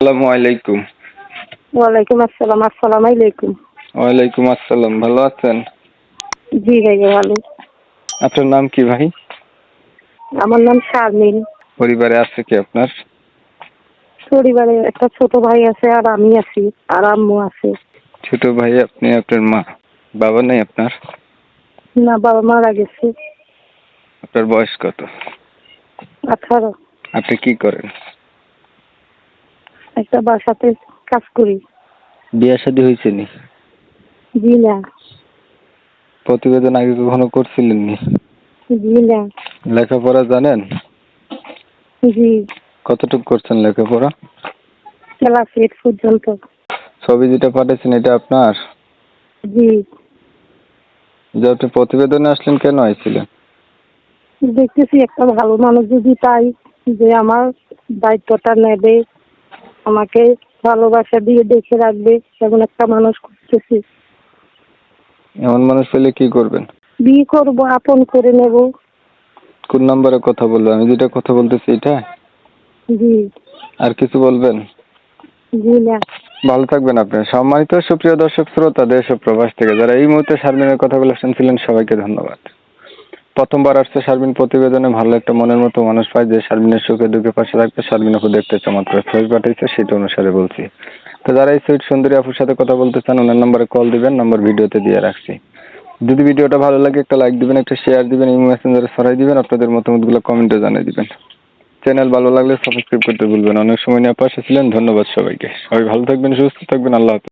আসসালামু আলাইকুম। ওয়ালাইকুম আসসালাম। আসসালামু আলাইকুম। ওয়ালাইকুম আসসালাম। ভালো আছেন? জি ভাইয়া ভালো। আপনার নাম কি ভাই? আমার নাম শারমিন। পরিবারে আছে কি আপনার? পরিবারে একটা ছোট ভাই আছে আর আমি আছি আর আম্মু আছে। ছোট ভাই আপনি, আপনার মা। বাবা নেই আপনার? না, বাবা মারা গেছে। আপনার বয়স কত? 18। আপনি কি করেন? একটা বাসাতে কাজ করি। বিয়ে শাদী হয়েছে নি? জি না। প্রতিবেদন আগে কখনো করছিলেন নি? জি না। লেখাপড়া জানেন? জি। কতটুকু করছেন লেখাপড়া? ক্লাস 8 পর্যন্ত। ছবি যেটা পাঠিয়েছেন এটা আপনার? জি। যে আপনি প্রতিবেদনে আসলেন, কেন আইছিলেন? দেখতেছি একটা ভালো মানুষ যদি পাই যে আমার দায়িত্বটা নেবে, আমাকে ভালোবাসা দিয়ে দেখে রাখবে, এমন একটা মানুষ খুঁজতেছি। এমন মানুষ পেলে কি করবেন? বিয়ে করবো, আপন করে নেব। কোন নম্বরে কথা বলবেন? আমি যেটা কথা বলতেছি এটা? জি। আর কিছু বলবেন? জি না। ভালো থাকবেন আপনি। সম্মানিত সুপ্রিয় দর্শক শ্রোতা, দেশ ও প্রবাস থেকে যারা এই মুহূর্তে শারমিনের কথাগুলো শুনছিলেন, সবাইকে ধন্যবাদ। প্রথমবার আসছে শারমিন প্রতিবেদনে, ভালো একটা মনের মতো মানুষ পায় যে শারমিনের সুখে দুঃখে পাশে থাকতে। শারমিন আপু দেখতে চমৎকার ফেস পাঠিয়েছে, সেটা অনুসারে বলছি। তো যারা এই সুইট সুন্দরী আপুর সাথে কথা বলতে চান, ওনার নাম্বারে কল দিবেন, নাম্বার ভিডিওতে দিয়ে রাখছি। যদি ভিডিওটা ভালো লাগে একটা লাইক দিবেন, একটা শেয়ার দিবেন, এই মেসেঞ্জারে ছড়াই দিবেন, আপনাদের মতামতগুলো কমেন্টে জানিয়ে দিবেন। চ্যানেল ভালো লাগলে সাবস্ক্রাইব করতে ভুলবেন। অনেক সময় নিয়ে পাশে ছিলেন, ধন্যবাদ সবাইকে। সবাই ভালো থাকবেন, সুস্থ থাকবেন, আল্লাহ হাফেজ।